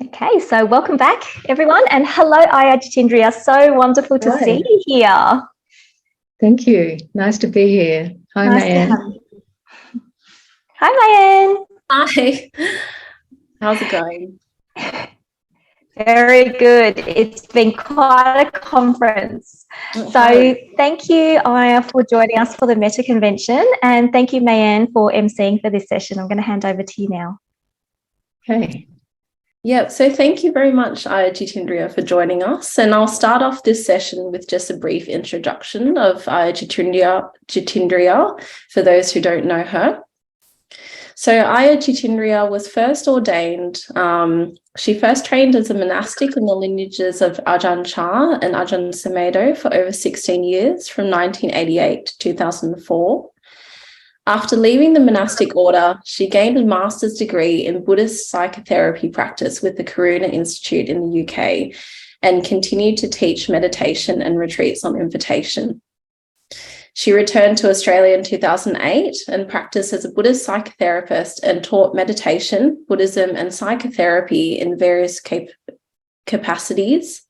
Okay, so welcome back, everyone. And hello, Jitindriya. So wonderful to see you here. Thank you. Nice to be here. Hi, Nice Mayanne. to have you. Hi, Mayanne. Hi. How's it going? Very good. It's been quite a conference. So thank you, Aya, for joining us for the Metta Convention. And thank you, Mayanne, for emceeing for this session. I'm going to hand over to you now. Okay. Yeah, so thank you very much, Jitindriya, for joining us. And I'll start off this session with just a brief introduction of Jitindriya for those who don't know her. So Jitindriya was first ordained. She first trained as a monastic in the lineages of Ajahn Chah and Ajahn Sumedho for over 16 years, from 1988 to 2004. After leaving the monastic order, she gained a master's degree in Buddhist psychotherapy practice with the Karuna Institute in the UK and continued to teach meditation and retreats on invitation. She returned to Australia in 2008 and practiced as a Buddhist psychotherapist and taught meditation, Buddhism, and psychotherapy in various capacities.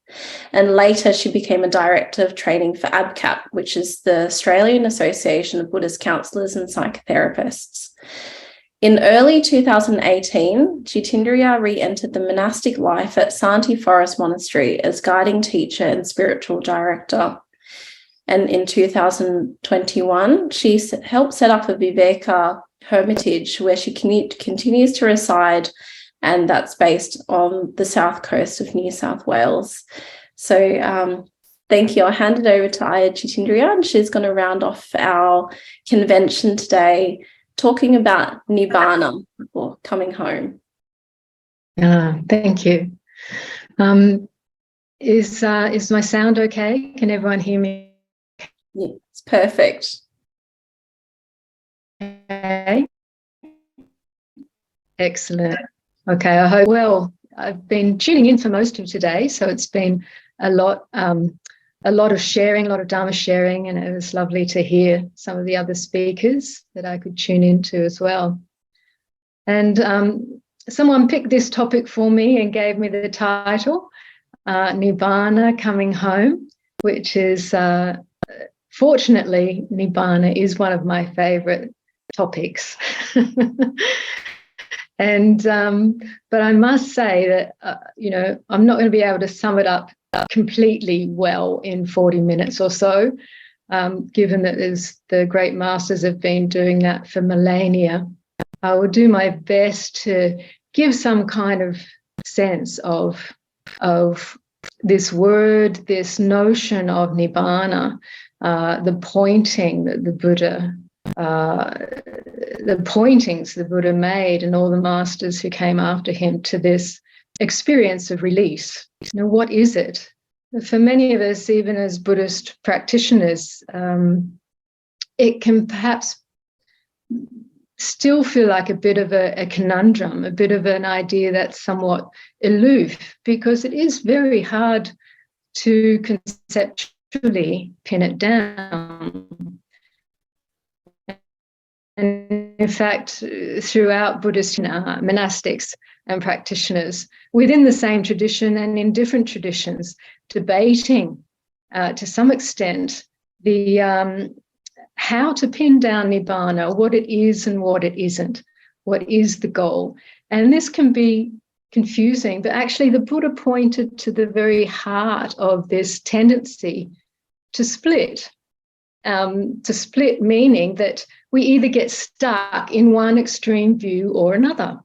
And later she became a director of training for ABCAP, which is the Australian Association of Buddhist Counsellors and Psychotherapists. In early 2018, Jitindriya re-entered the monastic life at Santi Forest Monastery as guiding teacher and spiritual director. And in 2021, she helped set up a Viveka hermitage where she continues to reside, and that's based on the south coast of New South Wales. So thank you. I'll hand it over to Jitindriya, and she's going to round off our convention today talking about Nibbana, or coming home. Thank you. Is my sound okay? Can everyone hear me? Yeah, it's perfect. Okay. Excellent. Okay, I hope well. I've been tuning in for most of today, so it's been a lot of sharing, a lot of Dharma sharing, and it was lovely to hear some of the other speakers that I could tune into as well. And someone picked this topic for me and gave me the title, Nibbana, Coming Home, which is, fortunately, Nibbana is one of my favourite topics. And but I must say that I'm not going to be able to sum it up completely well in 40 minutes or so, given that the great masters have been doing that for millennia. I will do my best to give some kind of sense of this word, this notion of Nibbana, the pointing that the Buddha the pointings the Buddha made and all the masters who came after him to this experience of release. What is it? For many of us, even as Buddhist practitioners, it can perhaps still feel like a bit of a conundrum, a bit of an idea that's somewhat aloof, because it is very hard to conceptually pin it down. And in fact, throughout Buddhist monastics and practitioners, within the same tradition and in different traditions, debating to some extent the how to pin down Nibbana, what it is and what it isn't, what is the goal. And this can be confusing, but actually the Buddha pointed to the very heart of this tendency to split. To split meaning that we either get stuck in one extreme view or another.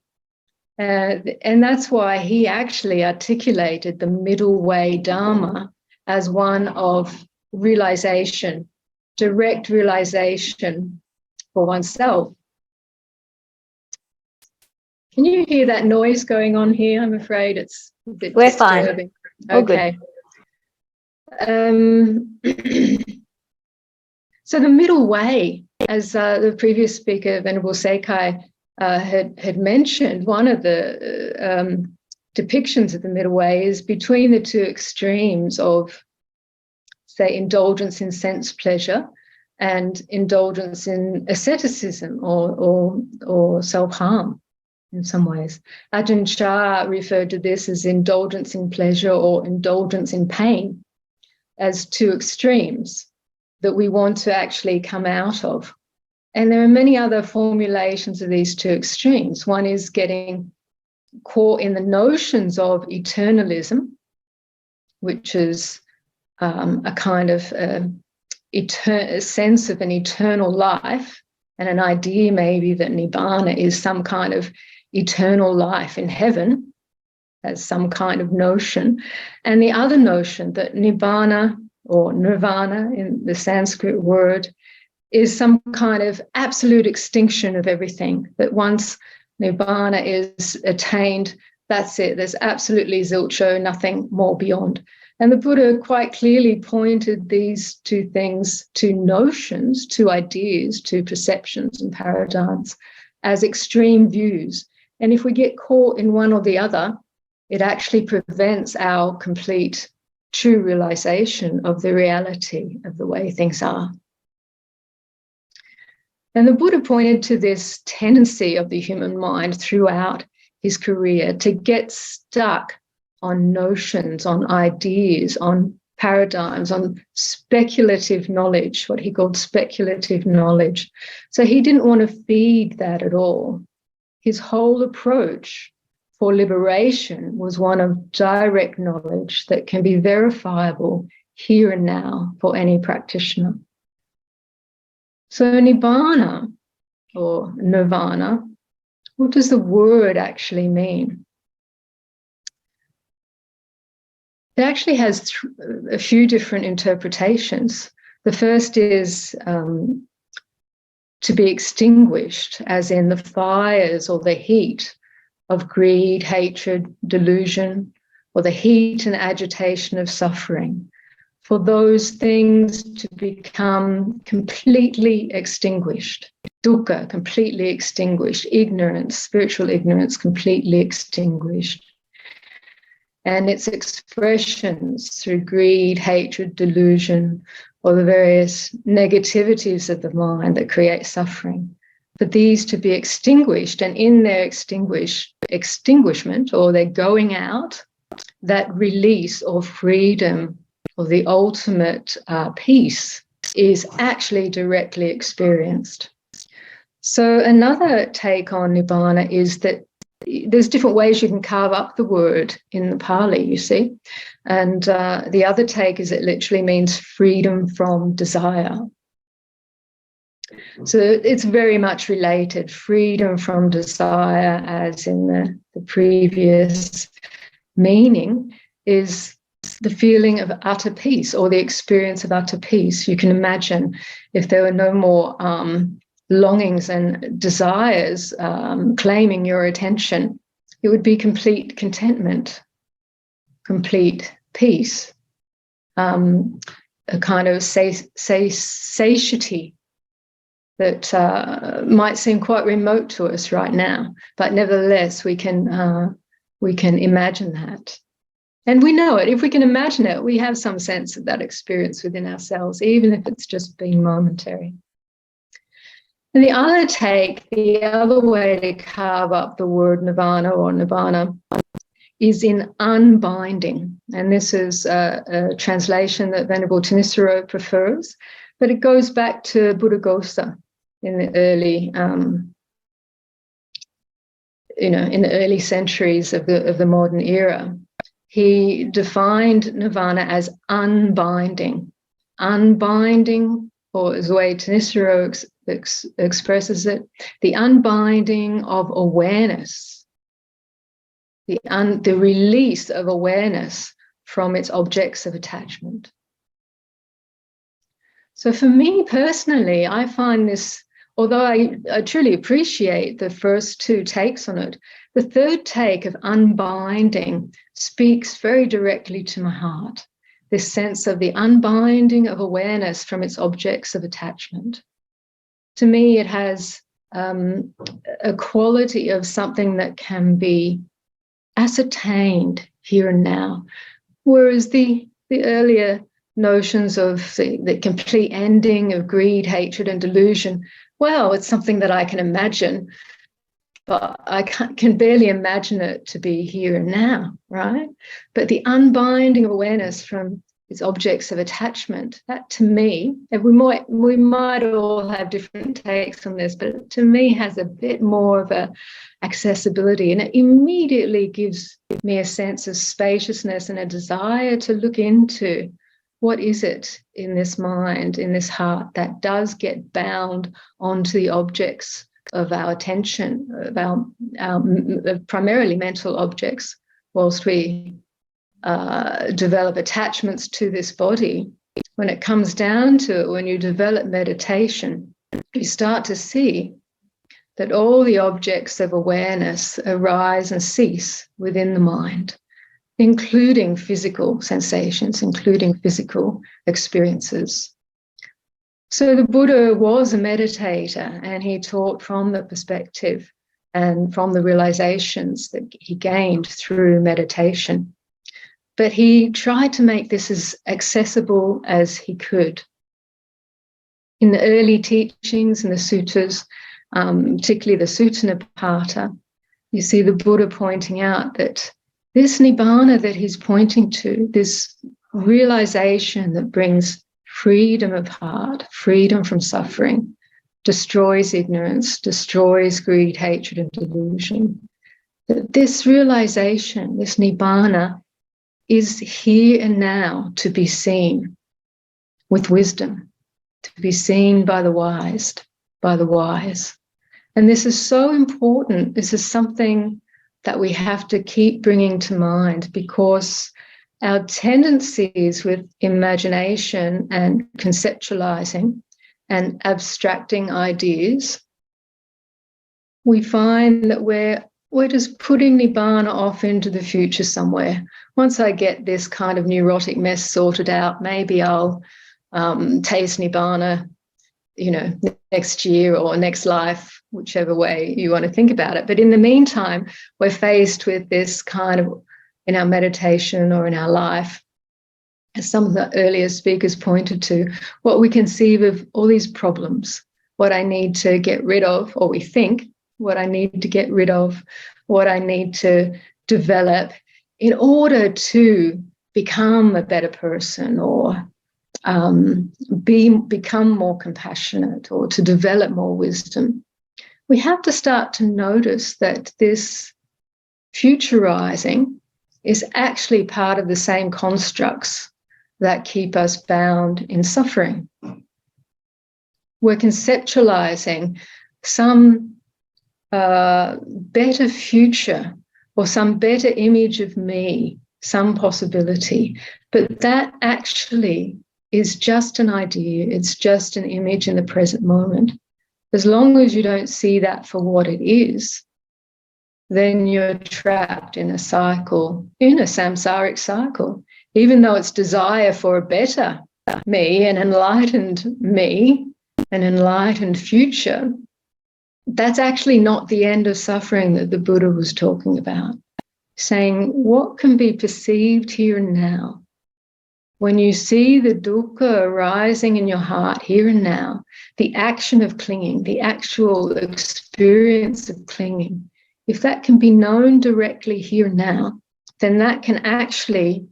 And that's why he actually articulated the middle way Dharma as one of realization, direct realization for oneself. Can you hear that noise going on here? I'm afraid it's a bit disturbing. We're fine. Okay. So the middle way, as the previous speaker, Venerable Sekai, had mentioned, one of the depictions of the middle way is between the two extremes of, say, indulgence in sense pleasure and indulgence in asceticism or self-harm. in some ways. Ajahn Chah referred to this as indulgence in pleasure or indulgence in pain as two extremes that we want to actually come out of. And there are many other formulations of these two extremes. One is getting caught in the notions of eternalism, which is a kind of a sense of an eternal life, and an idea maybe that Nibbana is some kind of eternal life in heaven, as some kind of notion. And the other notion that Nibbana or Nirvana in the Sanskrit word is some kind of absolute extinction of everything, that once Nibbana is attained, that's it. There's absolutely zilcho, nothing more beyond. And the Buddha quite clearly pointed these two things, two notions, two ideas, two perceptions and paradigms as extreme views. And if we get caught in one or the other, it actually prevents our complete true realization of the reality of the way things are. And the Buddha pointed to this tendency of the human mind throughout his career to get stuck on notions, on ideas, on paradigms, on speculative knowledge, what he called speculative knowledge. So he didn't want to feed that at all. His whole approach for liberation was one of direct knowledge that can be verifiable here and now for any practitioner. So Nibbana or Nirvana, what does the word actually mean? It actually has a few different interpretations. The first is to be extinguished, as in the fires or the heat of greed, hatred, delusion, or the heat and agitation of suffering. For those things to become completely extinguished. Dukkha, completely extinguished. Ignorance, spiritual ignorance, completely extinguished. And its expressions through greed, hatred, delusion, or the various negativities of the mind that create suffering. For these to be extinguished, and in their extinguishment, or their going out, that release or freedom or the ultimate peace is actually directly experienced. So another take on Nibbana is that there's different ways you can carve up the word in the Pali, you see. And the other take is it literally means freedom from desire. So it's very much related, freedom from desire, as in the previous meaning, is the feeling of utter peace or the experience of utter peace. You can imagine if there were no more longings and desires claiming your attention, it would be complete contentment, complete peace, a kind of satiety that might seem quite remote to us right now, but nevertheless we can imagine that. And we know it. If we can imagine it, we have some sense of that experience within ourselves, even if it's just been momentary. And the other take, the other way to carve up the word nirvana or nibbana is in unbinding. And this is a translation that Venerable Thanissaro prefers, but it goes back to Buddhaghosa in the early, in the early centuries of the modern era. He defined nirvana as unbinding. Unbinding, or as the way Thanissaro expresses it, the unbinding of awareness, the release of awareness from its objects of attachment. So for me personally, I find this, although I truly appreciate the first two takes on it, the third take of unbinding speaks very directly to my heart. This sense of the unbinding of awareness from its objects of attachment. To me, it has a quality of something that can be ascertained here and now, whereas the earlier notions of the complete ending of greed, hatred, and delusion, well, it's something that I can imagine but I can barely imagine it to be here and now, right? But the unbinding awareness from its objects of attachment, that to me, and we might all have different takes on this, but to me has a bit more of a accessibility, and it immediately gives me a sense of spaciousness and a desire to look into what is it in this mind, in this heart, that does get bound onto the objects of our attention, of our primarily mental objects, whilst we develop attachments to this body. When it comes down to it, when you develop meditation, you start to see that all the objects of awareness arise and cease within the mind, including physical sensations, including physical experiences. So the Buddha was a meditator, and he taught from the perspective and from the realizations that he gained through meditation. But he tried to make this as accessible as he could. In the early teachings and the suttas, particularly the Sutta Nipata, you see the Buddha pointing out that this Nibbana that he's pointing to, this realization that brings freedom of heart, freedom from suffering, destroys ignorance, destroys greed, hatred, and delusion. That this realization, this Nibbana, is here and now to be seen with wisdom, to be seen by the wise, And this is so important. This is something that we have to keep bringing to mind, because our tendencies with imagination and conceptualizing and abstracting ideas, we find that we're just putting Nibbana off into the future somewhere. Once I get this kind of neurotic mess sorted out, maybe I'll taste Nibbana, next year or next life, whichever way you want to think about it. But in the meantime, we're faced with this kind of, in our meditation or in our life, as some of the earlier speakers pointed to, what we conceive of all these problems, what I need to get rid of, or we think what I need to get rid of, what I need to develop in order to become a better person, or become more compassionate, or to develop more wisdom. We have to start to notice that this futurizing is actually part of the same constructs that keep us bound in suffering. We're conceptualizing some better future or some better image of me, some possibility, but that actually is just an idea. It's just an image in the present moment. As long as you don't see that for what it is, then you're trapped in a cycle, in a samsaric cycle. Even though it's desire for a better me, an enlightened future, that's actually not the end of suffering that the Buddha was talking about. Saying what can be perceived here and now. When you see the dukkha arising in your heart here and now, the action of clinging, the actual experience of clinging, if that can be known directly here and now, then that can actually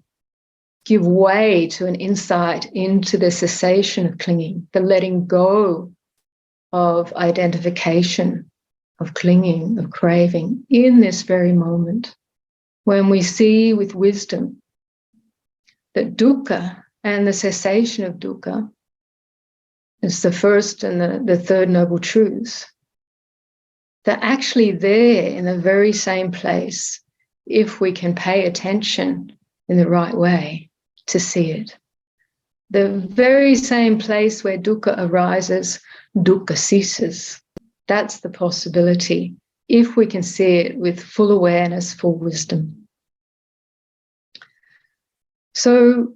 give way to an insight into the cessation of clinging, the letting go of identification, of clinging, of craving in this very moment. When we see with wisdom that dukkha and the cessation of dukkha is the first and the third noble truths, they're actually there in the very same place if we can pay attention in the right way to see it. The very same place where dukkha arises, dukkha ceases. That's the possibility if we can see it with full awareness, full wisdom. So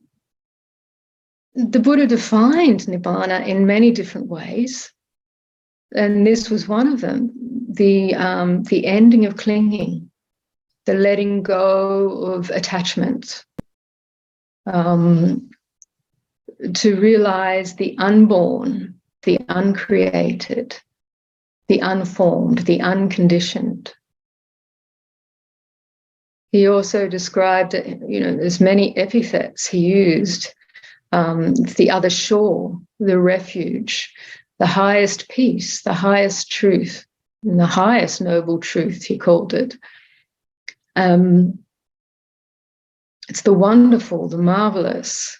the Buddha defined Nibbana in many different ways, and this was one of them, the ending of clinging, the letting go of attachment, to realize the unborn, the uncreated, the unformed, the unconditioned. He also described, there's many epithets he used, the other shore, the refuge, the highest peace, the highest truth, and the highest noble truth, he called it. It's the wonderful, the marvelous,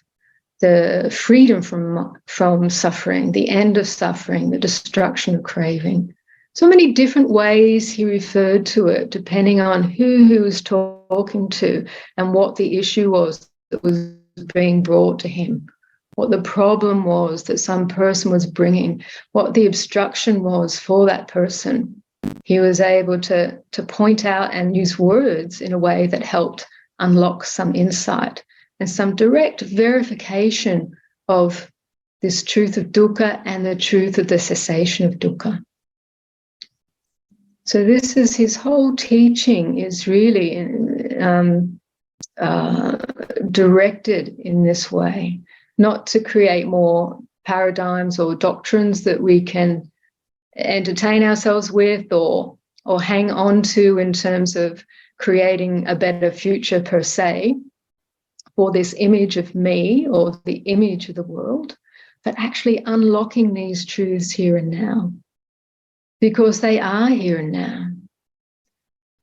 the freedom from suffering, the end of suffering, the destruction of craving. So many different ways he referred to it, depending on who he was talking to and what the issue was that was being brought to him, what the problem was that some person was bringing, what the obstruction was for that person. He was able to point out and use words in a way that helped unlock some insight and some direct verification of this truth of dukkha and the truth of the cessation of dukkha. So this is his whole teaching is really directed in this way, not to create more paradigms or doctrines that we can entertain ourselves with or hang on to in terms of creating a better future per se for this image of me or the image of the world, but actually unlocking these truths here and now, because they are here and now.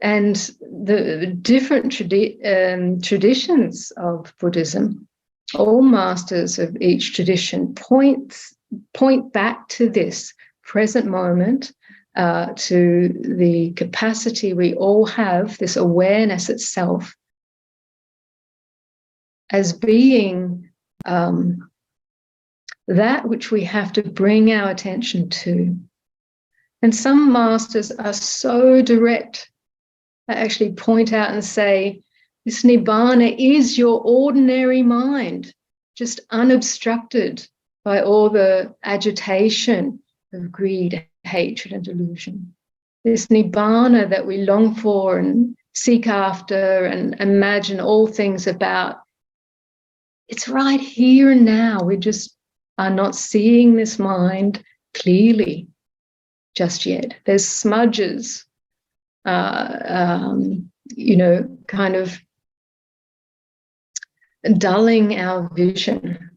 And the different traditions of Buddhism, all masters of each tradition point back to this present moment, to the capacity we all have, this awareness itself, as being that which we have to bring our attention to. And some masters are so direct, they actually point out and say, this Nibbana is your ordinary mind, just unobstructed by all the agitation of greed, hatred, and delusion. This Nibbana that we long for and seek after and imagine all things about, it's right here and now. We just are not seeing this mind clearly just yet. There's smudges, kind of dulling our vision.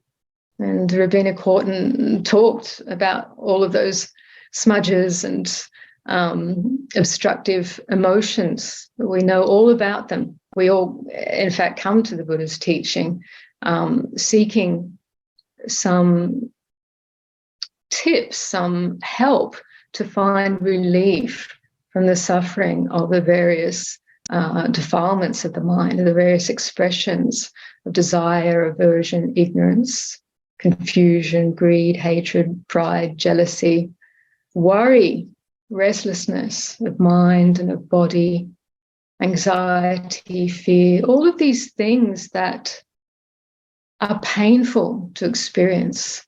And Rabbeinu Korten talked about all of those smudges and obstructive emotions. We know all about them. We all, in fact, come to the Buddha's teaching seeking some tips, some help to find relief from the suffering of the various defilements of the mind, of the various expressions of desire, aversion, ignorance, confusion, greed, hatred, pride, jealousy, worry, restlessness of mind and of body, anxiety, fear, all of these things that are painful to experience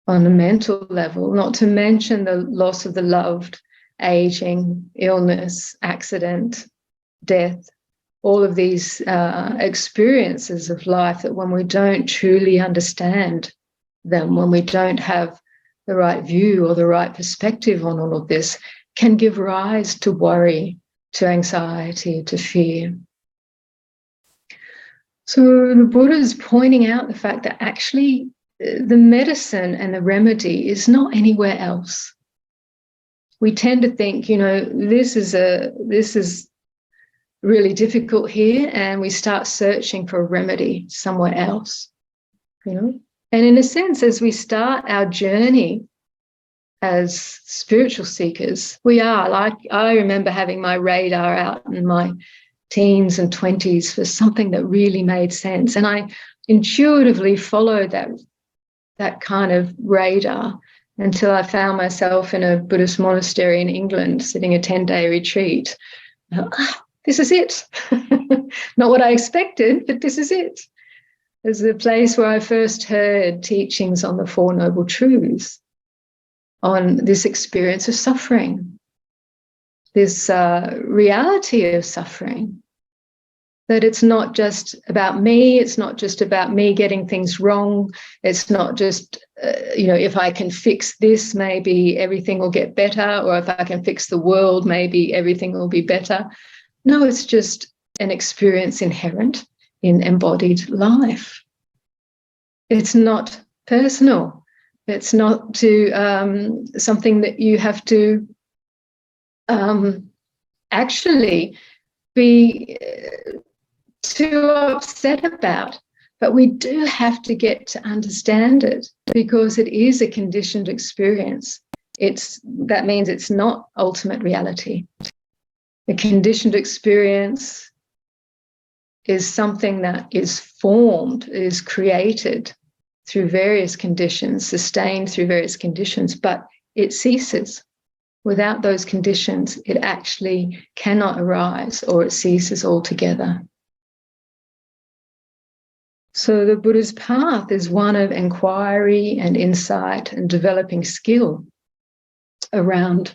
on a mental level, not to mention the loss of the loved, aging, illness, accident, death, all of these experiences of life that when we don't truly understand them, when we don't have the right view or the right perspective on all of this, can give rise to worry, to anxiety, to fear. So the Buddha is pointing out the fact that actually the medicine and the remedy is not anywhere else. We tend to think, this is really difficult here, and we start searching for a remedy somewhere else, And in a sense, as we start our journey as spiritual seekers, we are, like, I remember having my radar out in my teens and 20s for something that really made sense. And I intuitively followed that kind of radar until I found myself in a Buddhist monastery in England, sitting a 10-day retreat. This is it. Not what I expected, but this is it. It's the place where I first heard teachings on the Four Noble Truths, on this experience of suffering, this reality of suffering, That it's not just about me, it's not just about me getting things wrong, it's not just, if I can fix this, maybe everything will get better, or if I can fix the world, maybe everything will be better. No, it's just an experience inherent in embodied life. It's not personal. It's not to something that you have to actually be too upset about. But we do have to get to understand it, because it is a conditioned experience. That means it's not ultimate reality. A conditioned experience is something that is formed, is created through various conditions, sustained through various conditions, but it ceases. Without those conditions, it actually cannot arise, or it ceases altogether. So the Buddha's path is one of inquiry and insight and developing skill around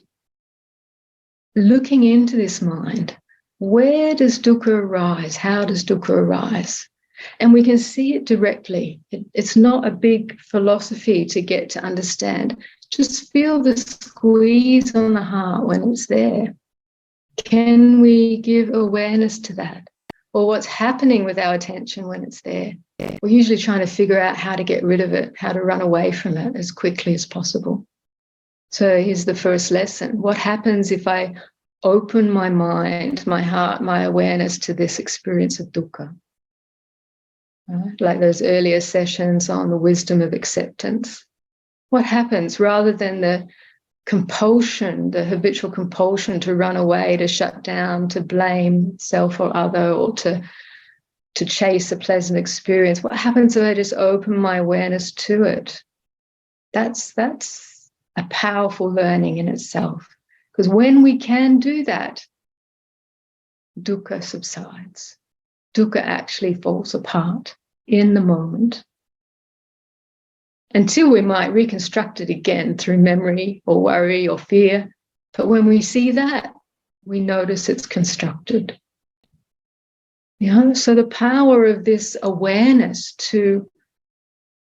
looking into this mind. Where does dukkha arise? How does dukkha arise? And we can see it directly. It's not a big philosophy to get to understand. Just feel the squeeze on the heart when it's there. Can we give awareness to that? Or what's happening with our attention when it's there? We're usually trying to figure out how to get rid of it, how to run away from it as quickly as possible. So here's the first lesson. What happens if I open my mind, my heart, my awareness to this experience of dukkha? Like those earlier sessions on the wisdom of acceptance. What happens rather than the compulsion, the habitual compulsion to run away, to shut down, to blame self or other, or to chase a pleasant experience? What happens if I just open my awareness to it? That's a powerful learning in itself. Because when we can do that, dukkha subsides. Dukkha actually falls apart in the moment, until we might reconstruct it again through memory or worry or fear. But when we see that, we notice it's constructed. So the power of this awareness to,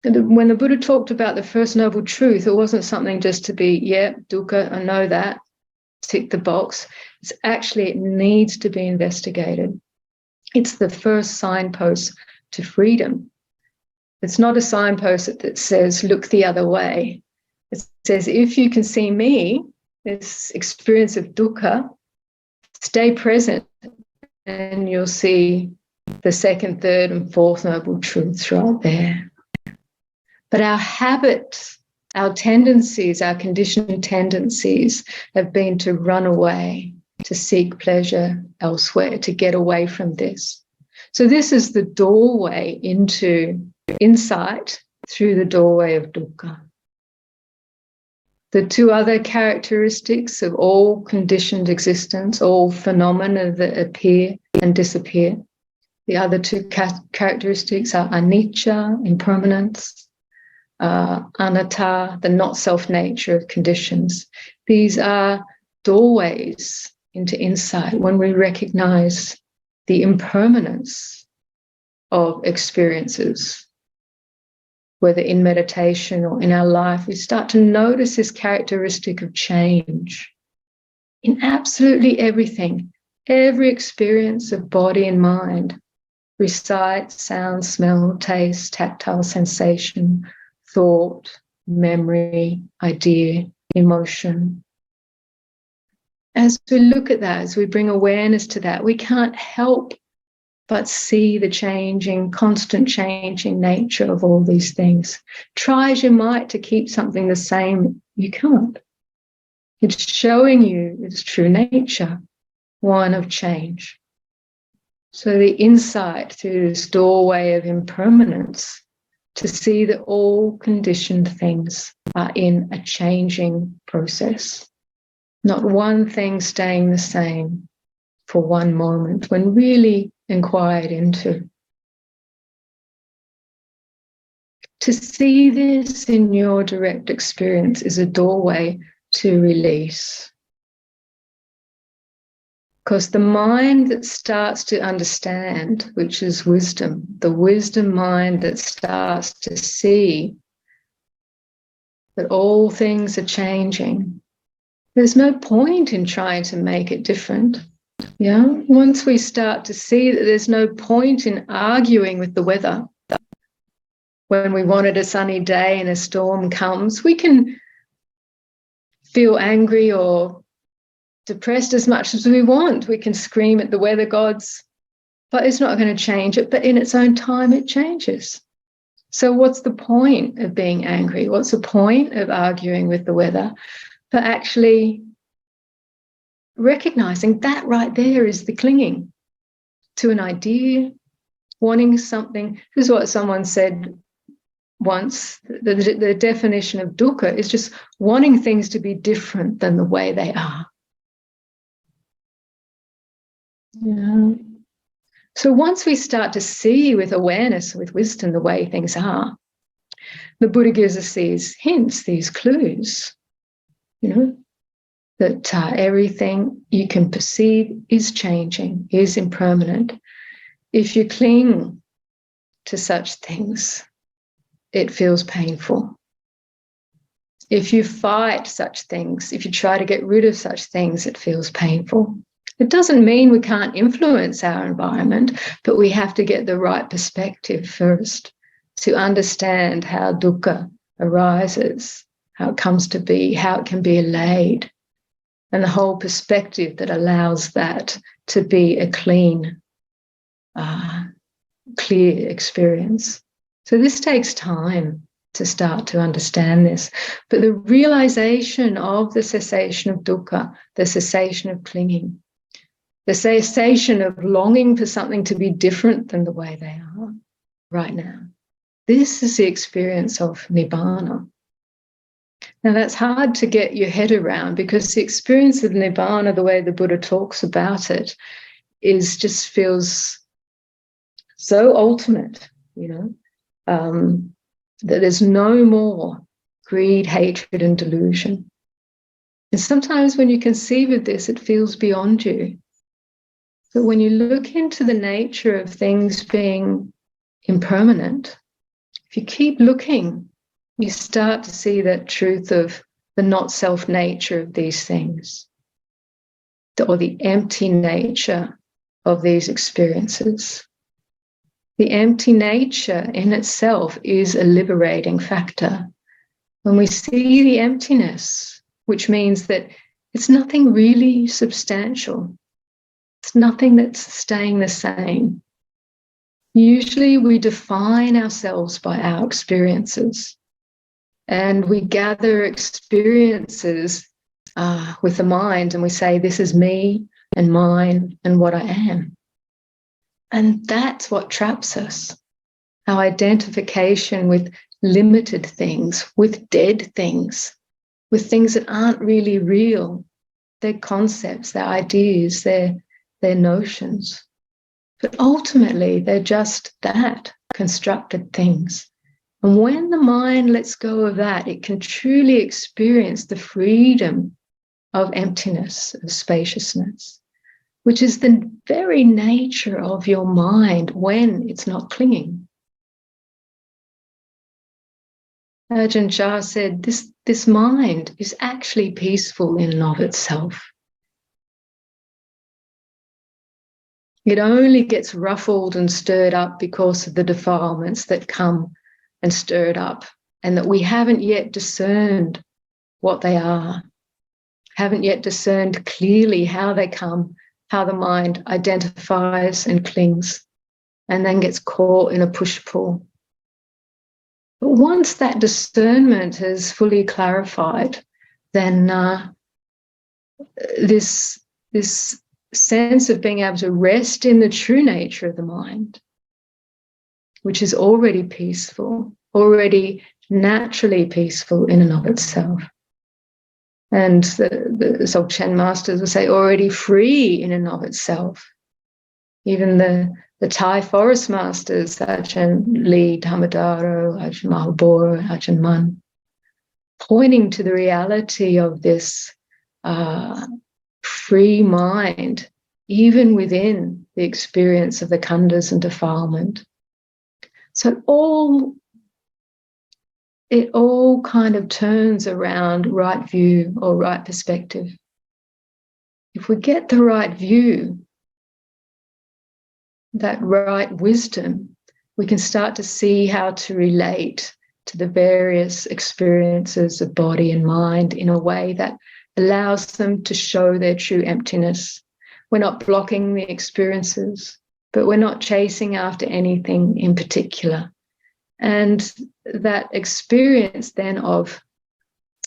when the Buddha talked about the first noble truth, it wasn't something just to be, dukkha, I know that, tick the box. It's actually, it needs to be investigated. It's the first signpost to freedom. It's not a signpost that says, look the other way. It says, if you can see me, this experience of dukkha, stay present, and you'll see the second, third, and fourth noble truths right there. But our habits, our tendencies, our conditioned tendencies have been to run away, to seek pleasure elsewhere, to get away from this. So this is the doorway into insight through the doorway of dukkha. The two other characteristics of all conditioned existence, all phenomena that appear and disappear, the other two characteristics are anicca, impermanence, anatta, the not-self nature of conditions. These are doorways into insight when we recognize the impermanence of experiences, whether in meditation or in our life. We start to notice this characteristic of change in absolutely everything. Every experience of body and mind, sight, sound, smell, taste, tactile sensation, thought, memory, idea, emotion. As we look at that, as we bring awareness to that, we can't help but see the changing, constant changing nature of all these things. Try as you might to keep something the same, you can't. It's showing you its true nature, one of change. So the insight through this doorway of impermanence, to see that all conditioned things are in a changing process. Not one thing staying the same for one moment when really inquired into. To see this in your direct experience is a doorway to release. Because the mind that starts to understand, which is wisdom, the wisdom mind that starts to see that all things are changing, there's no point in trying to make it different. Yeah. Once we start to see that there's no point in arguing with the weather, when we wanted a sunny day and a storm comes, we can feel angry or depressed as much as we want. We can scream at the weather gods, but it's not going to change it. But in its own time, it changes. So what's the point of being angry? What's the point of arguing with the weather? But actually recognizing that right there is the clinging to an idea, wanting something. This is what someone said once. The definition of dukkha is just wanting things to be different than the way they are. Yeah. So once we start to see with awareness, with wisdom, the way things are, the Buddha gives us these hints, these clues, that everything you can perceive is changing, is impermanent. If you cling to such things, it feels painful. If you fight such things, if you try to get rid of such things, it feels painful. It doesn't mean we can't influence our environment, but we have to get the right perspective first to understand how dukkha arises, how it comes to be, how it can be allayed, and the whole perspective that allows that to be a clean, clear experience. So this takes time to start to understand this. But the realization of the cessation of dukkha, the cessation of clinging, the cessation of longing for something to be different than the way they are right now. This is the experience of Nibbana. Now that's hard to get your head around because the experience of Nibbana, the way the Buddha talks about it, is just feels so ultimate, that there's no more greed, hatred, and delusion. And sometimes when you conceive of this, it feels beyond you. But when you look into the nature of things being impermanent, if you keep looking, you start to see that truth of the not-self nature of these things, or the empty nature of these experiences. The empty nature in itself is a liberating factor. When we see the emptiness, which means that it's nothing really substantial, it's nothing that's staying the same. Usually we define ourselves by our experiences, and we gather experiences with the mind, and we say, this is me and mine and what I am. And that's what traps us. Our identification with limited things, with dead things, with things that aren't really real. They're concepts, they're ideas, they're notions. But ultimately, they're just that, constructed things. And when the mind lets go of that, it can truly experience the freedom of emptiness, of spaciousness, which is the very nature of your mind when it's not clinging. Ajahn Chah said, this mind is actually peaceful in and of itself. It only gets ruffled and stirred up because of the defilements that come and stir it up, and that we haven't yet discerned what they are, haven't yet discerned clearly how they come, how the mind identifies and clings, and then gets caught in a push-pull. But once that discernment is fully clarified, then this sense of being able to rest in the true nature of the mind, which is already peaceful, already naturally peaceful in and of itself. And the Dzogchen masters will say already free in and of itself. Even the Thai forest masters, Ajahn Lee Dhammadaro, Ajahn Mahaboro, Ajahn Mun, pointing to the reality of this free mind even within the experience of the khandhas and defilement. So it all kind of turns around right view or right perspective. If we get the right view, that right wisdom, we can start to see how to relate to the various experiences of body and mind in a way that allows them to show their true emptiness. We're not blocking the experiences, but we're not chasing after anything in particular. And that experience then of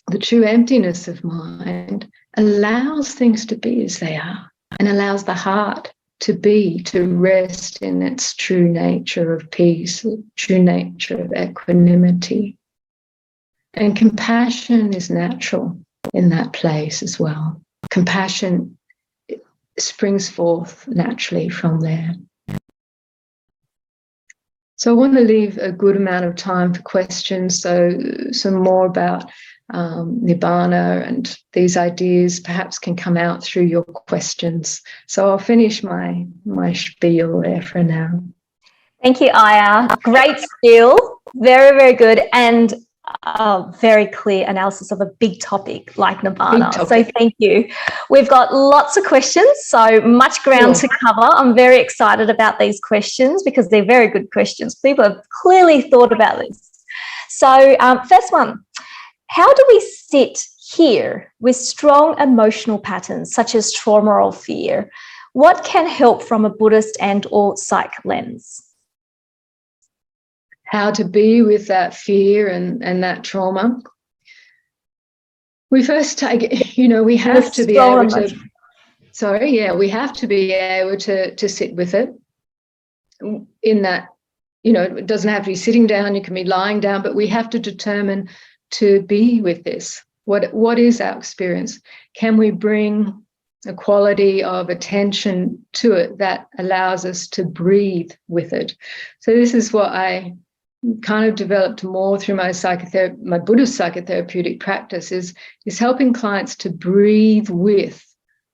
the true emptiness of mind allows things to be as they are and allows the heart to rest in its true nature of peace, true nature of equanimity. And compassion is natural in that place as well. Compassion springs forth naturally from there. So I want to leave a good amount of time for questions. So some more about Nibbana and these ideas perhaps can come out through your questions. So I'll finish my spiel there for now. Thank you, Aya. Great spiel. Very, very good. And very clear analysis of a big topic like Nibbana. So thank you. We've got lots of questions, so much ground to cover. I'm very excited about these questions because they're very good questions. People have clearly thought about this. So first one, how do we sit here with strong emotional patterns such as trauma or fear? What can help from a Buddhist and or psych lens? How to be with that fear and that trauma. We first take it, we have to be able to, we have to be able to sit with it in that, it doesn't have to be sitting down, you can be lying down, but we have to determine to be with this. What is our experience? Can we bring a quality of attention to it that allows us to breathe with it? So this is what I kind of developed more through my Buddhist psychotherapeutic practice is helping clients to breathe with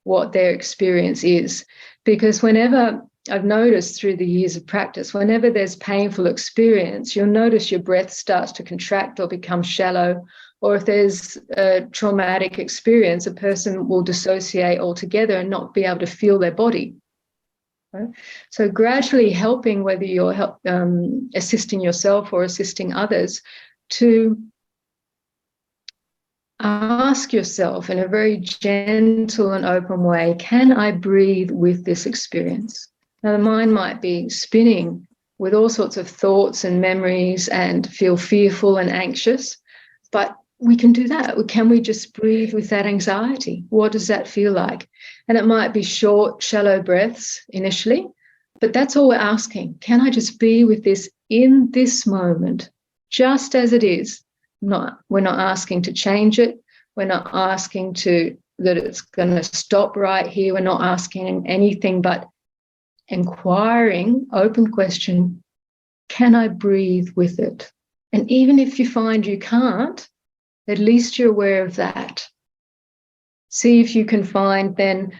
what their experience is. Because whenever I've noticed through the years of practice, whenever there's painful experience, you'll notice your breath starts to contract or become shallow. Or if there's a traumatic experience, a person will dissociate altogether and not be able to feel their body. Right? So gradually helping, whether you're assisting yourself or assisting others, to ask yourself in a very gentle and open way, can I breathe with this experience? Now, the mind might be spinning with all sorts of thoughts and memories and feel fearful and anxious, but we can do that. Can we just breathe with that anxiety? What does that feel like? And it might be short, shallow breaths initially, but that's all we're asking. Can I just be with this in this moment, just as it is? We're not asking to change it. We're not asking that it's going to stop right here. We're not asking anything but inquiring, open question, can I breathe with it? And even if you find you can't, at least you're aware of that. See if you can find then,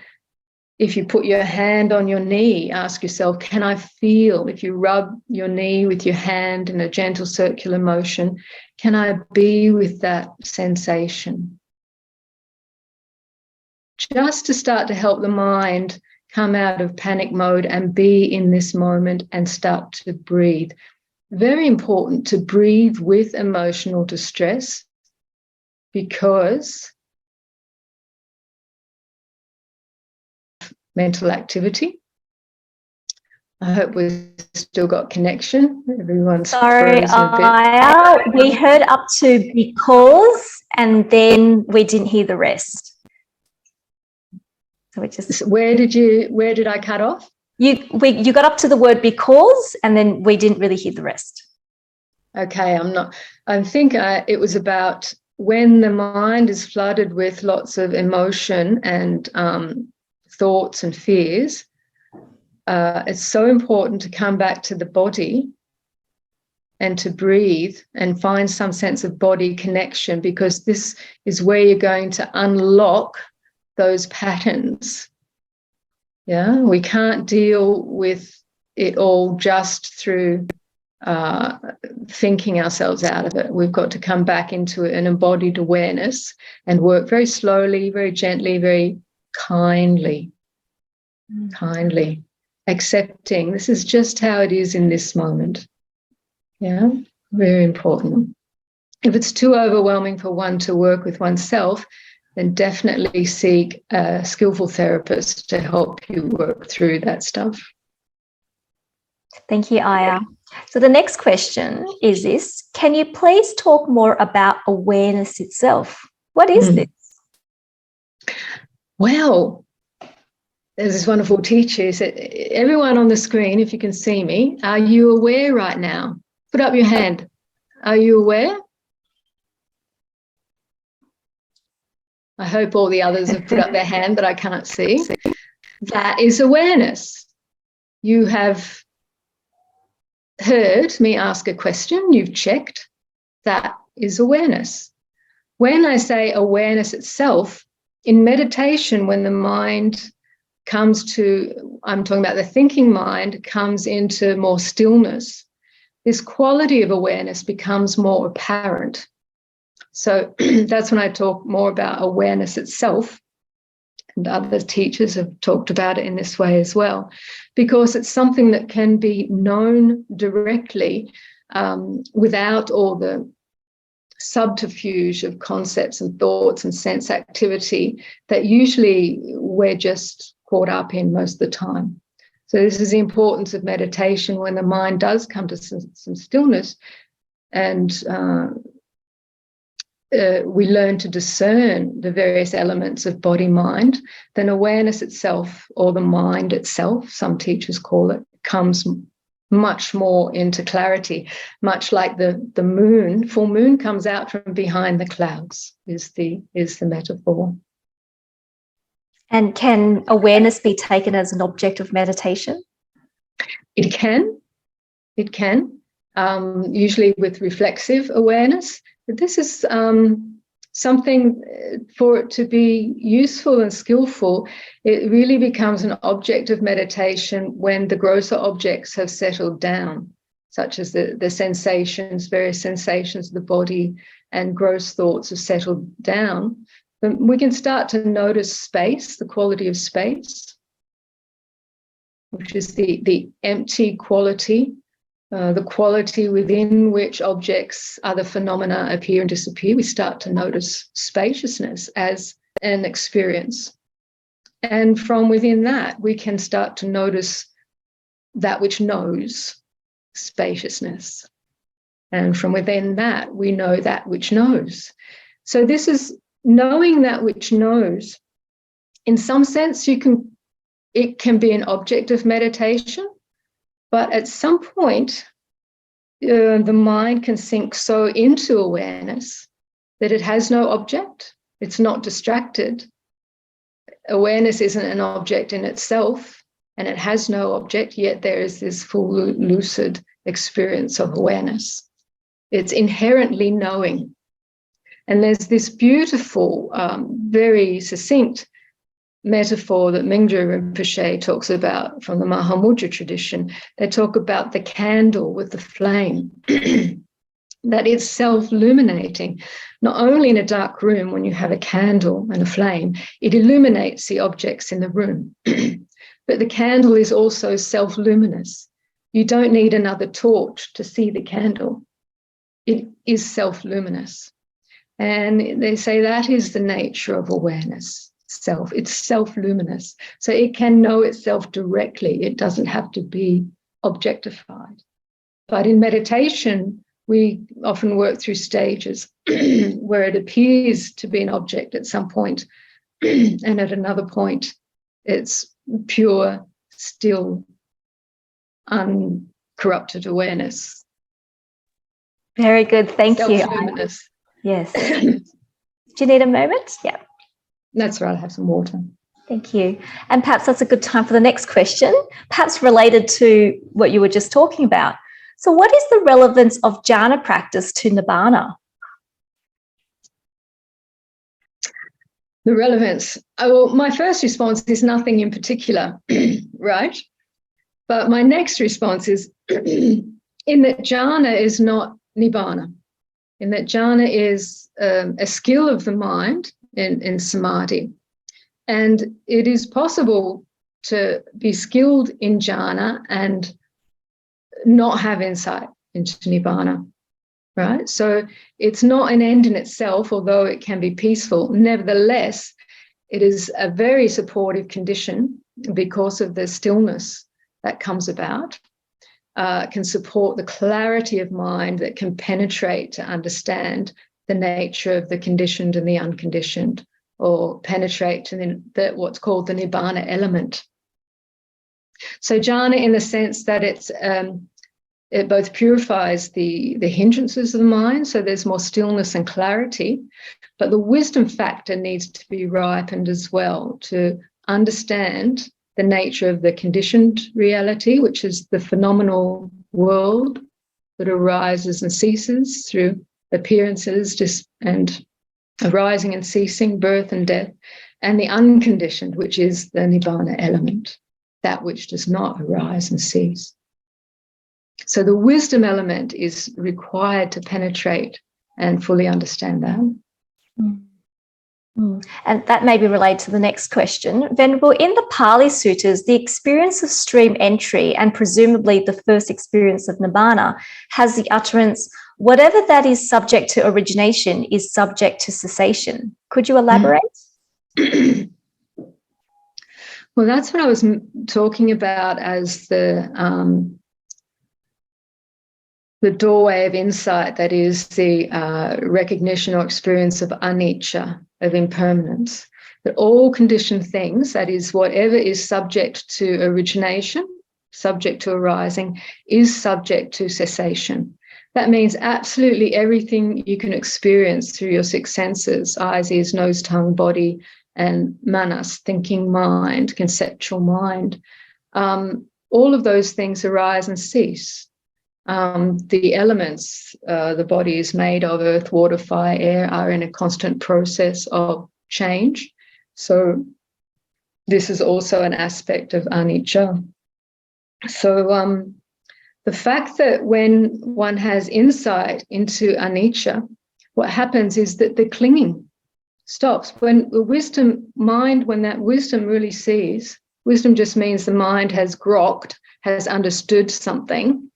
if you put your hand on your knee, ask yourself, can I feel, if you rub your knee with your hand in a gentle circular motion, can I be with that sensation? Just to start to help the mind come out of panic mode and be in this moment and start to breathe. Very important to breathe with emotional distress, because mental activity. I hope we've still got connection. Everyone's sorry, we heard up to because, and then we didn't hear the rest. So where did I cut off? You got up to the word because, and then we didn't really hear the rest. Okay, I think it was about when the mind is flooded with lots of emotion and thoughts and fears, it's so important to come back to the body and to breathe and find some sense of body connection, because this is where you're going to unlock those patterns Yeah, we can't deal with it all just through thinking ourselves out of it. We've got to come back into an embodied awareness and work very slowly, very gently, very kindly, kindly, accepting this is just how it is in this moment. Yeah, very important. If it's too overwhelming for one to work with oneself, then definitely seek a skillful therapist to help you work through that stuff. Thank you, Aya. So the next question is this: can you please talk more about awareness itself? What is this? Well, there's this wonderful teacher who said, everyone on the screen, if you can see me, are you aware right now? Put up your hand. Are you aware? I hope all the others have put up their hand that I can't see. That is awareness. You have heard me ask a question, you've checked. That is awareness. When I say awareness itself, in meditation, when the mind comes to, I'm talking about the thinking mind, comes into more stillness, this quality of awareness becomes more apparent. So that's when I talk more about awareness itself, and other teachers have talked about it in this way as well, because it's something that can be known directly without all the subterfuge of concepts and thoughts and sense activity that usually we're just caught up in most of the time. So this is the importance of meditation when the mind does come to some stillness, and we learn to discern the various elements of body-mind, then awareness itself, or the mind itself, some teachers call it, comes much more into clarity, much like the moon. Full moon comes out from behind the clouds, is the metaphor. And can awareness be taken as an object of meditation? It can. Usually with reflexive awareness. But this is something, for it to be useful and skillful, it really becomes an object of meditation when the grosser objects have settled down, such as the sensations, various sensations of the body, and gross thoughts have settled down. Then we can start to notice space, the quality of space, which is the empty quality, the quality within which objects, other phenomena appear and disappear. We start to notice spaciousness as an experience. And from within that, we can start to notice that which knows, spaciousness. And from within that, we know that which knows. So this is knowing that which knows. In some sense, it can be an object of meditation, but at some point, the mind can sink so into awareness that it has no object. It's not distracted. Awareness isn't an object in itself, and it has no object, yet there is this full lucid experience of awareness. It's inherently knowing. And there's this beautiful, very succinct metaphor that Mingyur Rinpoche talks about from the Mahamudra tradition. They talk about the candle with the flame, that it's self-illuminating. Not only in a dark room, when you have a candle and a flame, it illuminates the objects in the room. But the candle is also self-luminous. You don't need another torch to see the candle. It is self-luminous. And they say that is the nature of awareness. It's self-luminous. So it can know itself directly. It doesn't have to be objectified. But in meditation, we often work through stages where it appears to be an object at some point, and at another point, it's pure, still, uncorrupted awareness. Very good. Thank you. Self-luminous. Yes. Do you need a moment? Yeah. That's right, I have some water. Thank you. And perhaps that's a good time for the next question, perhaps related to what you were just talking about. So what is the relevance of jhana practice to Nibbana? The relevance. Well, my first response is nothing in particular, right? But my next response is in that jhana is not Nibbana, in that jhana is a skill of the mind in samadhi. And it is possible to be skilled in jhana and not have insight into Nibbana, right? So it's not an end in itself, although it can be peaceful. Nevertheless, it is a very supportive condition because of the stillness that comes about. Can support the clarity of mind that can penetrate to understand the nature of the conditioned and the unconditioned, or penetrate to what's called the Nibbana element. So jhana, in the sense that it both purifies the hindrances of the mind, so there's more stillness and clarity, but the wisdom factor needs to be ripened as well to understand the nature of the conditioned reality, which is the phenomenal world that arises and ceases through appearances and arising and ceasing, birth and death, and the unconditioned, which is the Nibbana element, that which does not arise and cease. So the wisdom element is required to penetrate and fully understand that. And that may be related to the next question. Venerable, in the Pali Suttas, the experience of stream entry and presumably the first experience of Nibbana has the utterance, whatever that is subject to origination is subject to cessation. Could you elaborate? Well, that's what I was talking about as the doorway of insight, that is the recognition or experience of anicca, of impermanence, that all conditioned things, that is whatever is subject to origination, subject to arising, is subject to cessation. That means absolutely everything you can experience through your six senses, eyes, ears, nose, tongue, body, and manas, thinking mind, conceptual mind, all of those things arise and cease. The elements the body is made of, earth, water, fire, air, are in a constant process of change. So this is also an aspect of anicca. So the fact that when one has insight into anicca, what happens is that the clinging stops. When the wisdom mind, when that wisdom really sees, wisdom just means the mind has grokked, has understood something,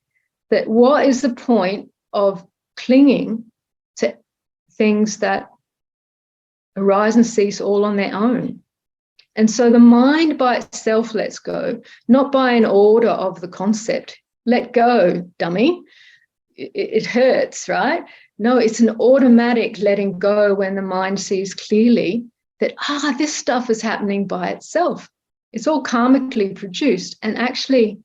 that what is the point of clinging to things that arise and cease all on their own? And so the mind by itself lets go, not by an order of the concept. Let go, dummy. It hurts, right? No, it's an automatic letting go when the mind sees clearly that, this stuff is happening by itself. It's all karmically produced. And actually,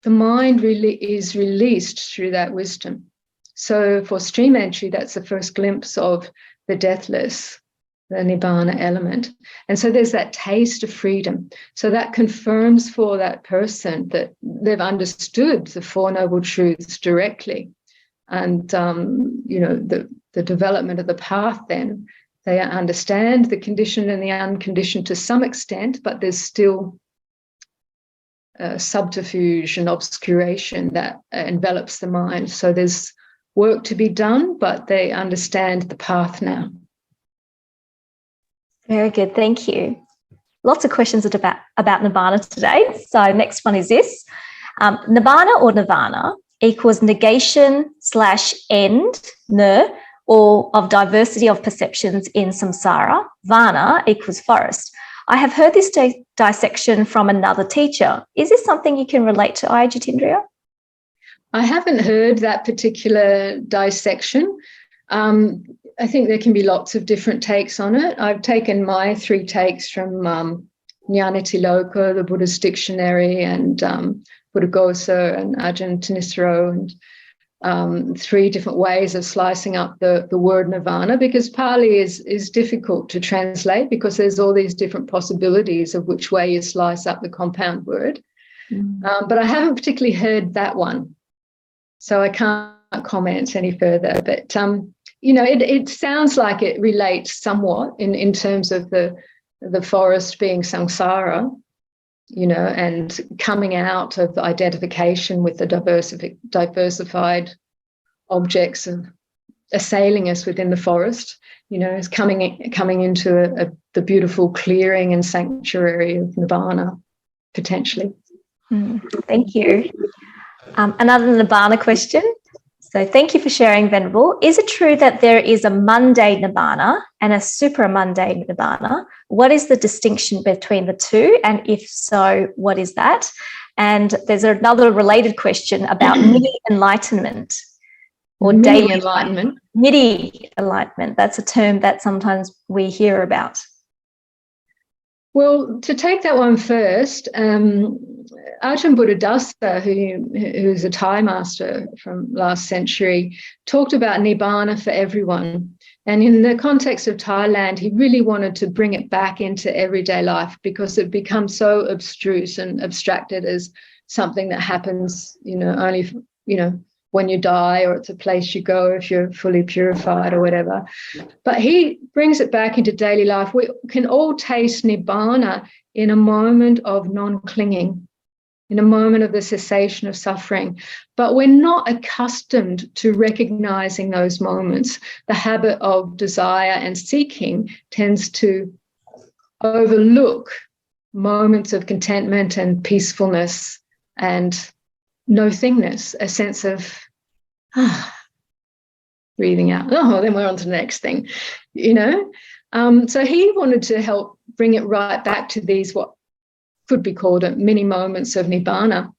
the mind really is released through that wisdom. So for stream entry, that's the first glimpse of the deathless, the Nibbana element. And so there's that taste of freedom. So that confirms for that person that they've understood the Four Noble Truths directly. And, the development of the path, then they understand the conditioned and the unconditioned to some extent, but there's still subterfuge and obscuration that envelops the mind. So there's work to be done, but they understand the path now. Very good, thank you. Lots of questions about Nibbana today. So next one is this. Nibbana or Nirvana equals negation/end, or of diversity of perceptions in samsara. Vana equals forest. I have heard this dissection from another teacher. Is this something you can relate to, Jitindriya? I haven't heard that particular dissection. I think there can be lots of different takes on it. I've taken my 3 takes from Jnanatiloka, the Buddhist dictionary, and Buddhaghosa and Ajahn Thanissaro, and 3 different ways of slicing up the word nirvana, because Pali is difficult to translate because there's all these different possibilities of which way you slice up the compound word. But I haven't particularly heard that one, so I can't comment any further. But it sounds like it relates somewhat in terms of the forest being samsara, and coming out of the identification with the diversified objects of assailing us within the forest, is coming into the beautiful clearing and sanctuary of Nibbana, potentially. Thank you. Another Nibbana question. So thank you for sharing, Venerable. Is it true that there is a mundane Nibbana and a supramundane Nibbana? What is the distinction between the two? And if so, what is that? And there's another related question about midi enlightenment or daily enlightenment. Midi enlightenment. That's a term that sometimes we hear about. Well, to take that one first, Ajahn Buddhadasa, who's a Thai master from last century, talked about Nibbana for everyone. And in the context of Thailand, he really wanted to bring it back into everyday life because it becomes so abstruse and abstracted as something that happens, only, when you die, or it's a place you go if you're fully purified or whatever. But he brings it back into daily life. We can all taste Nibbana in a moment of non-clinging, in a moment of the cessation of suffering. But we're not accustomed to recognizing those moments. The habit of desire and seeking tends to overlook moments of contentment and peacefulness and no-thingness, a sense of breathing out. Oh, then we're on to the next thing, So he wanted to help bring it right back to these, what could be called mini moments of Nibbana.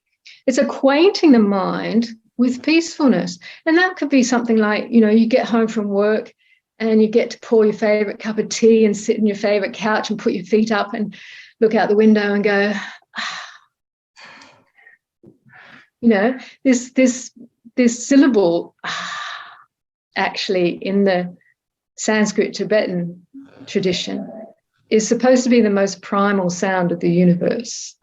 It's acquainting the mind with peacefulness. And that could be something like, you get home from work and you get to pour your favorite cup of tea and sit on your favorite couch and put your feet up and look out the window and go, this syllable actually in the Sanskrit Tibetan tradition is supposed to be the most primal sound of the universe.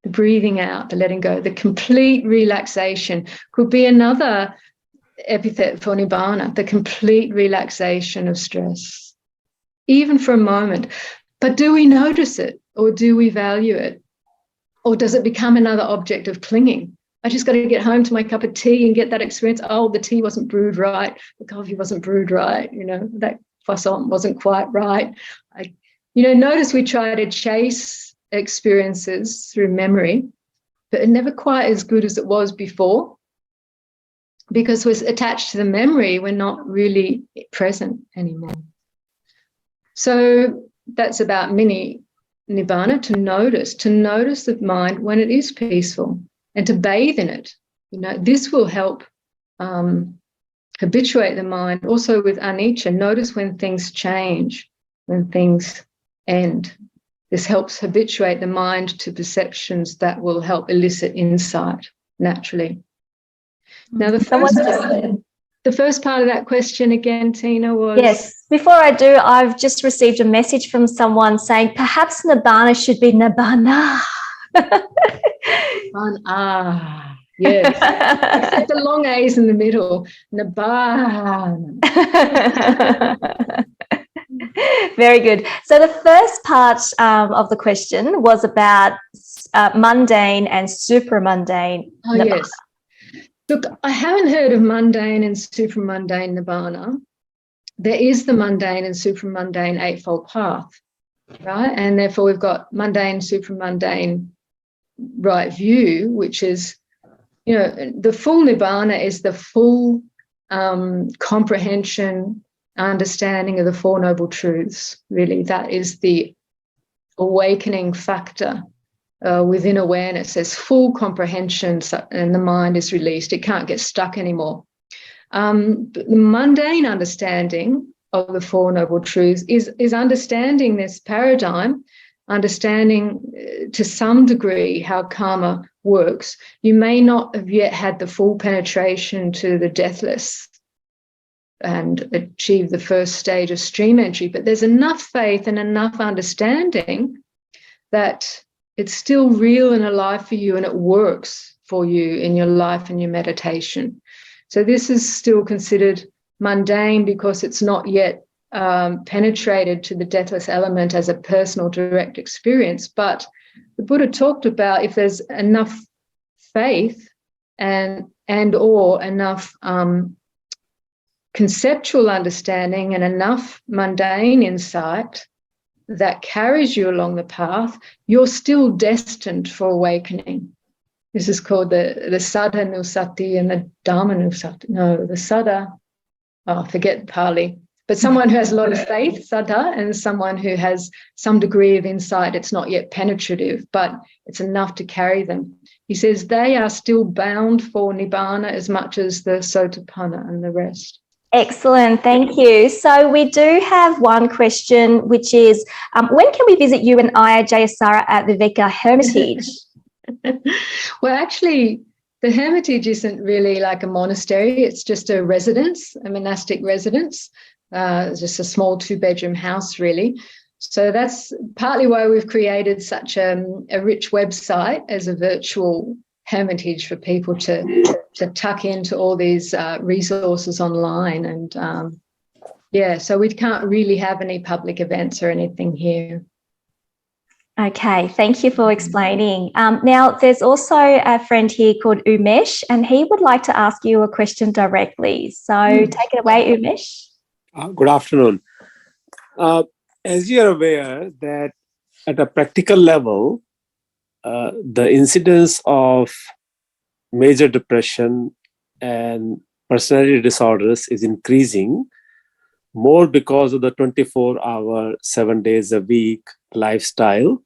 The breathing out, the letting go, the complete relaxation could be another epithet for Nibbana, the complete relaxation of stress, even for a moment. But do we notice it, or do we value it? Or does it become another object of clinging? I just got to get home to my cup of tea and get that experience. Oh, the tea wasn't brewed right. The coffee wasn't brewed right. That croissant wasn't quite right. Notice we try to chase experiences through memory, but it's never quite as good as it was before because we're attached to the memory. We're not really present anymore. So that's about mini Nibbana, to notice the mind when it is peaceful and to bathe in it. This will help habituate the mind. Also with anicca, notice when things change, when things end. This helps habituate the mind to perceptions that will help elicit insight naturally. Now, the first part of that question again, Tina, was... Yes. Before I do, I've just received a message from someone saying perhaps Nibbana should be Nibbana. Yes. Except the long A's in the middle. Nibbana. Very good. So the first part of the question was about mundane and supramundane Nibbana. Yes. Look, I haven't heard of mundane and supramundane Nibbana. There is the mundane and supramundane Eightfold Path, right? And therefore we've got mundane, supramundane right view, which is, the full Nibbana is the full comprehension, understanding of the Four Noble Truths, really. That is the awakening factor within awareness. There's full comprehension and the mind is released. It can't get stuck anymore. But the mundane understanding of the Four Noble Truths is understanding this paradigm, understanding to some degree how karma works. You may not have yet had the full penetration to the deathless and achieve the first stage of stream entry, but there's enough faith and enough understanding that it's still real and alive for you and it works for you in your life and your meditation. So this is still considered mundane because it's not yet penetrated to the deathless element as a personal direct experience. But the Buddha talked about if there's enough faith and or enough conceptual understanding and enough mundane insight that carries you along the path, you're still destined for awakening. This is called the Saddha Nusati and the Dhamma Nusati. No, the Saddha, forget Pali. But someone who has a lot of faith, Saddha, and someone who has some degree of insight, it's not yet penetrative, but it's enough to carry them. He says they are still bound for Nibbana as much as the Sotapanna and the rest. Excellent, thank you. So we do have one question, which is, when can we visit you and Ayya Jayasara at Viveka Hermitage? Well, actually, the Hermitage isn't really like a monastery. It's just a residence, a monastic residence, just a small 2-bedroom house, really. So that's partly why we've created such a rich website as a virtual hermitage for people to tuck into all these resources online. And so we can't really have any public events or anything here. Okay, thank you for explaining. Now, there's also a friend here called Umesh, and he would like to ask you a question directly. So take it away, Umesh. Good afternoon. As you're aware that at a practical level, the incidence of major depression and personality disorders is increasing more because of the 24-hour, 7 days a week lifestyle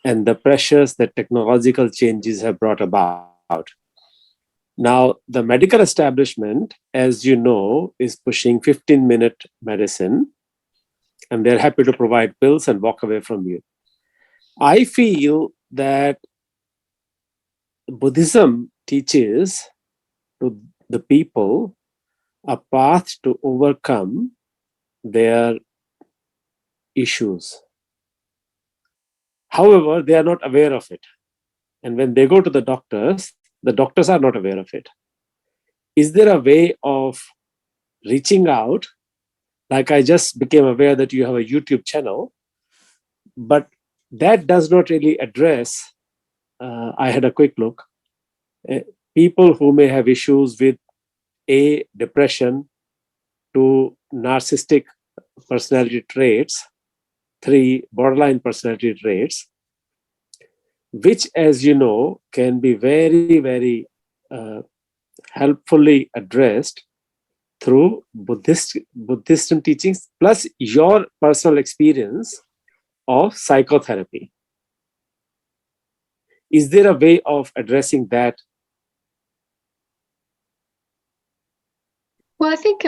and the pressures that technological changes have brought about. Now, the medical establishment, as you know, is pushing 15-minute medicine, and they're happy to provide pills and walk away from you. I feel that Buddhism teaches to the people a path to overcome their issues. However, they are not aware of it. And when they go to the doctors are not aware of it. Is there a way of reaching out? Like I just became aware that you have a YouTube channel, but that does not really address, I had a quick look, people who may have issues with depression, 2, narcissistic personality traits, 3, borderline personality traits, which, as you know, can be very, very helpfully addressed through Buddhist teachings, plus your personal experience of psychotherapy. Is there a way of addressing that? Well, I think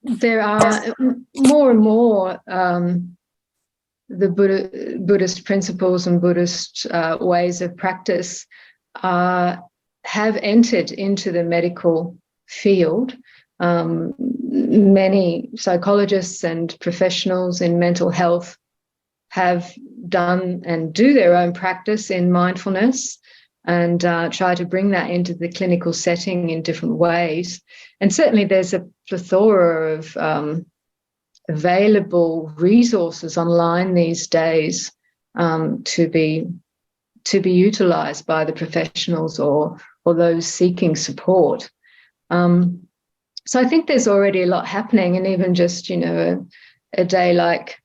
there are more and more the Buddhist principles and Buddhist ways of practice have entered into the medical field. Many psychologists and professionals in mental health have done and do their own practice in mindfulness and try to bring that into the clinical setting in different ways. And certainly there's a plethora of available resources online these days to be utilized by the professionals or those seeking support. So I think there's already a lot happening, and even just, a day like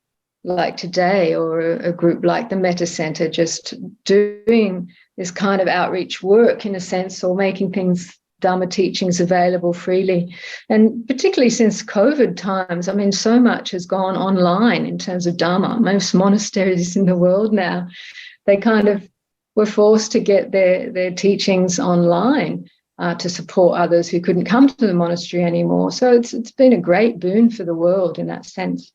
today, or a group like the Metta Center, just doing this kind of outreach work in a sense, or making things, Dharma teachings, available freely. And particularly since COVID times, I mean, so much has gone online in terms of Dharma. Most monasteries in the world now, they kind of were forced to get their teachings online to support others who couldn't come to the monastery anymore. So it's been a great boon for the world in that sense.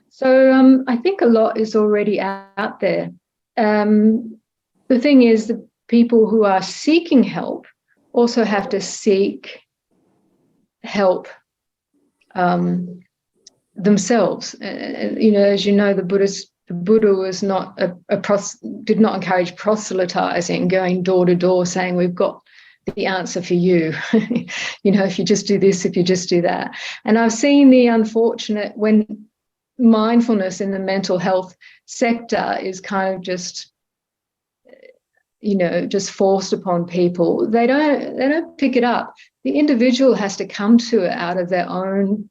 So I think a lot is already out there. The thing is, the people who are seeking help also have to seek help themselves. As you know, the Buddha was not did not encourage proselytizing, going door to door saying we've got the answer for you. If you just do this, if you just do that. And I've seen the unfortunate when mindfulness in the mental health sector is kind of just forced upon people. They don't pick it up. The individual has to come to it out of their own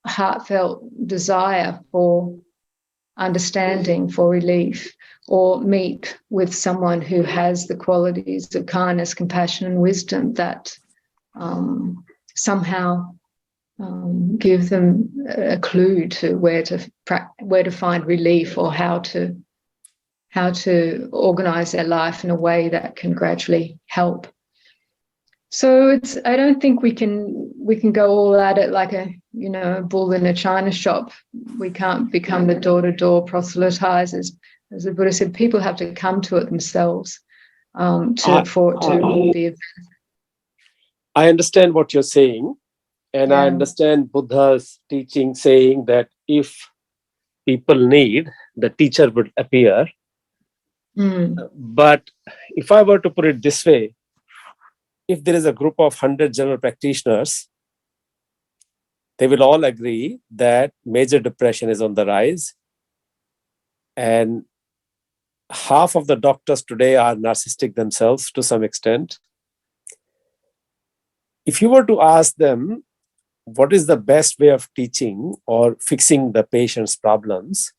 heartfelt desire for understanding, for relief, or meet with someone who has the qualities of kindness, compassion, and wisdom that somehow give them a clue to where to find relief, or how to organize their life in a way that can gradually help. So I don't think we can go all at it like a bull in a china shop. We can't become the door-to-door proselytizers. As the Buddha said, people have to come to it themselves for it to be. I understand what you're saying, and Yeah. I understand Buddha's teaching saying that if people need, the teacher would appear. But if I were to put it this way, if there is a group of 100 general practitioners, they will all agree that major depression is on the rise. And half of the doctors today are narcissistic themselves to some extent. If you were to ask them, what is the best way of teaching or fixing the patient's problems,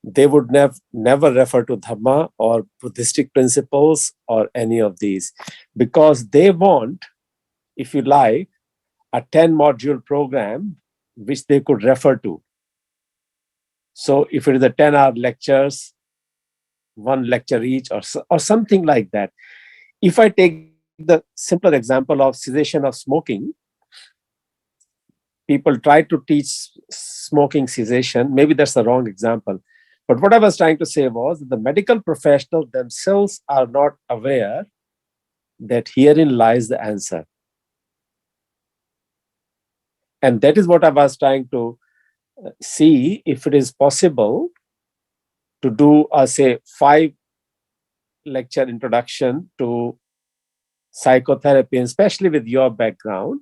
they would never refer to Dhamma or Buddhistic principles or any of these, because they want, if you like, a 10-module program which they could refer to. So if it is a 10-hour lectures, one lecture each, or something like that. If I take the simpler example of cessation of smoking, people try to teach smoking cessation. Maybe that's the wrong example. But what I was trying to say was that the medical professionals themselves are not aware that herein lies the answer. And that is what I was trying to see, if it is possible to do a, say, 5-lecture introduction to psychotherapy, and especially with your background,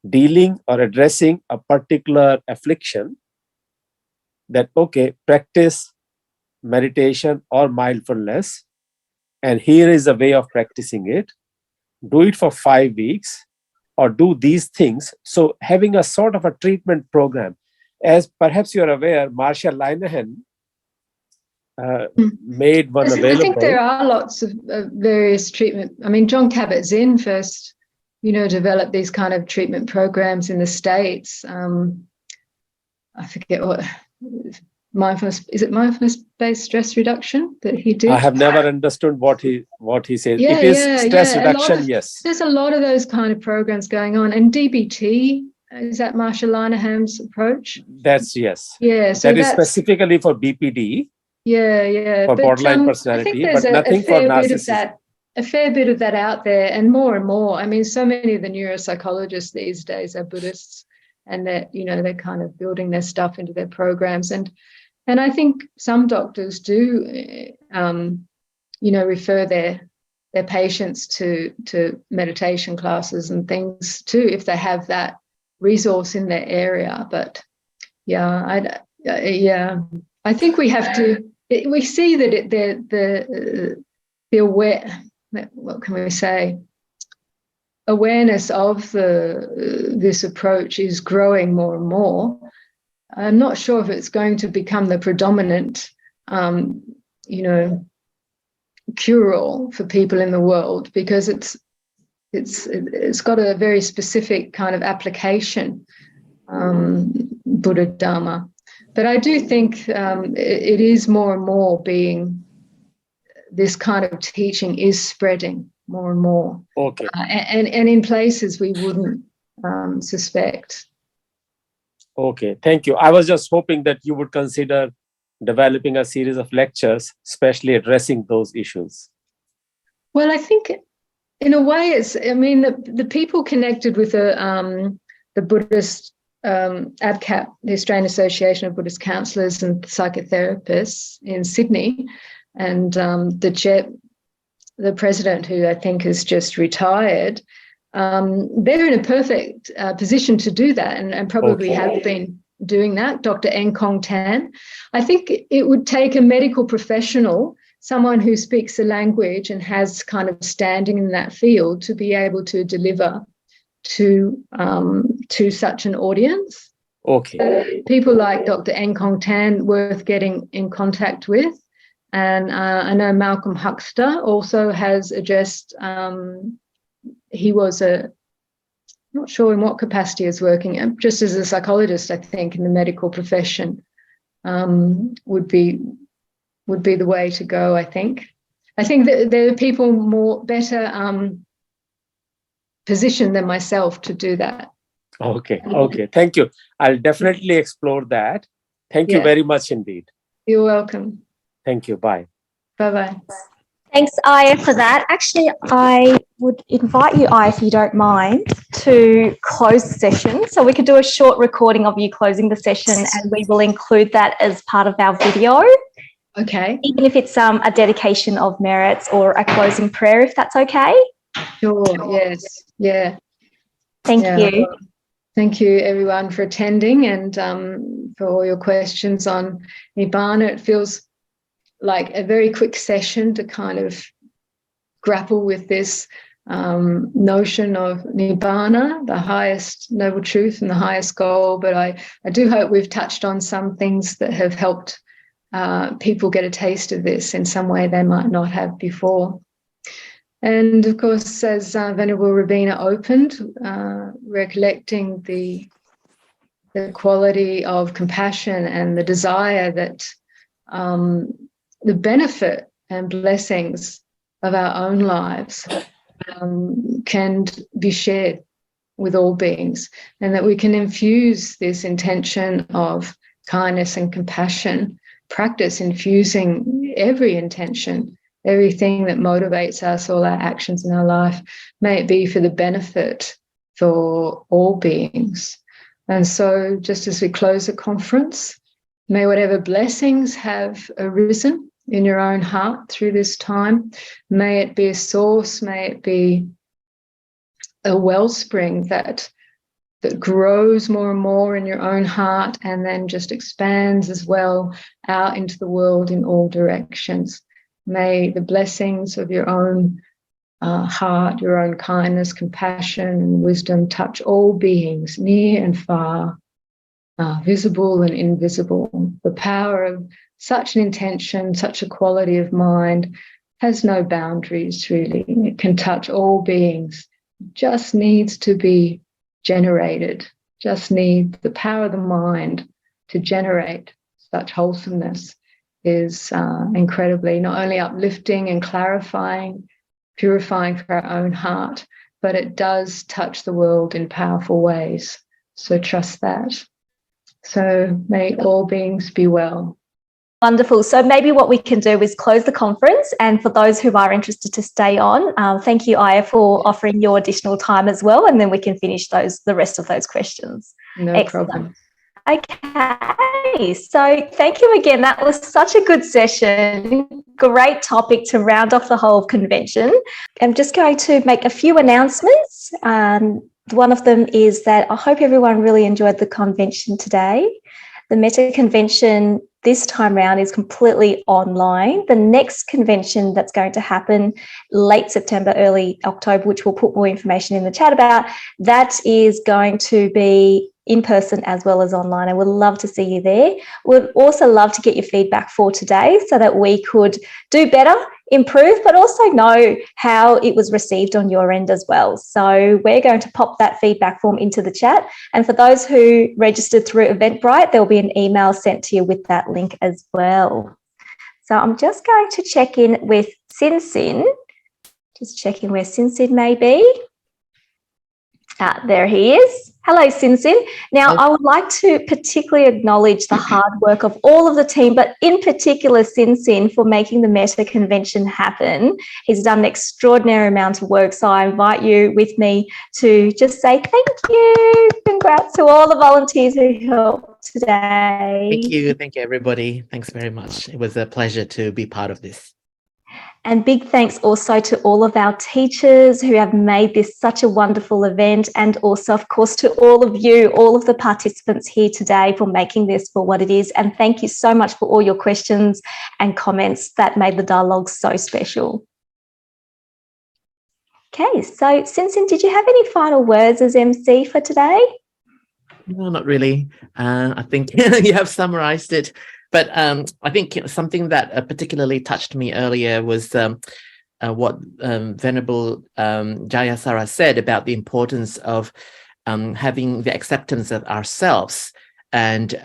dealing or addressing a particular affliction, that, okay, practice meditation or mindfulness, and here is a way of practicing it. Do it for 5 weeks, or do these things. So having a sort of a treatment program. As perhaps you're aware, Marsha Linehan made one available. I think there are lots of various treatment. I mean, John Kabat-Zinn first, developed these kind of treatment programs in the States. I forget what mindfulness, is it mindfulness-based stress reduction that he did? I have never understood what he says. Yeah, it is stress reduction, yes. There's a lot of those kind of programs going on. And DBT, is that Marsha Linehan's approach? That's yes. Yeah, so that is specifically for BPD. Yeah. For borderline personality, but nothing for narcissism. A fair bit of that out there, and more and more. I mean, so many of the neuropsychologists these days are Buddhists, and they're kind of building their stuff into their programs. And I think some doctors do, refer their patients to meditation classes and things too, if they have that resource in their area. But I think we have to. We see that the aware. What can we say? Awareness of this approach is growing more and more. I'm not sure if it's going to become the predominant, cure-all for people in the world, because it's got a very specific kind of application, Buddha Dharma. But I do think it is more and more being, this kind of teaching is spreading more and more. Okay. And in places we wouldn't suspect. Okay, thank you. I was just hoping that you would consider developing a series of lectures, especially addressing those issues. Well, I think in a way the people connected with the Buddhist ABCAP, the Australian Association of Buddhist Counsellors and Psychotherapists in Sydney, and the the president, who I think has just retired, they're in a perfect position to do that, and probably have been doing that, Dr. Nkong Tan. I think it would take a medical professional, someone who speaks the language and has kind of standing in that field, to be able to deliver to such an audience. People like Dr. Nkong Tan, worth getting in contact with. And I know Malcolm Huxter also has addressed, he was not sure in what capacity is working, just as a psychologist, I think, in the medical profession, would be the way to go, I think. I think that there are people better positioned than myself to do that. Okay. Thank you. I'll definitely explore that. Thank you very much indeed. You're welcome. Thank you. Bye. Bye-bye. Thanks, Aya, for that. Actually, I would invite you, Aya, if you don't mind, to close the session. So we could do a short recording of you closing the session, and we will include that as part of our video. Okay. Even if it's a dedication of merits or a closing prayer, if that's okay. Sure. Yes. Yeah. Thank you. Thank you, everyone, for attending, and for all your questions on Nibbana. It feels like a very quick session to kind of grapple with this notion of Nibbana, the highest noble truth and the highest goal. But I do hope we've touched on some things that have helped people get a taste of this in some way they might not have before. And of course, as Venerable Rabina opened, recollecting the quality of compassion and the desire that the benefit and blessings of our own lives can be shared with all beings, and that we can infuse this intention of kindness and compassion, practice infusing every intention, everything that motivates us, all our actions in our life, may it be for the benefit for all beings. And so just as we close the conference, may whatever blessings have arisen in your own heart through this time, may it be a source, may it be a wellspring that grows more and more in your own heart, and then just expands as well out into the world in all directions. May the blessings of your own heart, your own kindness, compassion, and wisdom touch all beings, near and far, visible and invisible. The power of such an intention, such a quality of mind, has no boundaries, really. It can touch all beings. It just needs to be generated, just need the power of the mind to generate such wholesomeness is incredibly not only uplifting and clarifying, purifying for our own heart, but it does touch the world in powerful ways. So trust that. So may all beings be well. Wonderful. So maybe what we can do is close the conference, and for those who are interested to stay on, thank you, Aya, for offering your additional time as well, and then we can finish the rest of those questions. No problem. Okay, so thank you again. That was such a good session. Great topic to round off the whole convention. I'm just going to make a few announcements. One of them is that I hope everyone really enjoyed the convention today. The Metta convention this time round is completely online. The next convention that's going to happen late September, early October, which we'll put more information in the chat about, that is going to be in person as well as online. I would love to see you there. We'd also love to get your feedback for today so that we could do better, improve, but also know how it was received on your end as well. So we're going to pop that feedback form into the chat. And for those who registered through Eventbrite, there'll be an email sent to you with that link as well. So I'm just going to check in with Sin. Just checking where Sin may be. There he is. Hello, Sin. Now, I would like to particularly acknowledge the hard work of all of the team, but in particular Sin for making the Metta convention happen. He's done an extraordinary amount of work, so I invite you with me to just say thank you. Congrats to all the volunteers who helped today. Thank you, everybody. Thanks very much. It was a pleasure to be part of this. And big thanks also to all of our teachers who have made this such a wonderful event, and also, of course, to all of you, all of the participants here today for making this for what it is. And thank you so much for all your questions and comments that made the dialogue so special. Okay, so Sinsin, did you have any final words as MC for today? No, not really. I think you have summarized it. But I think something that particularly touched me earlier was what Venerable Jayasara said about the importance of having the acceptance of ourselves. And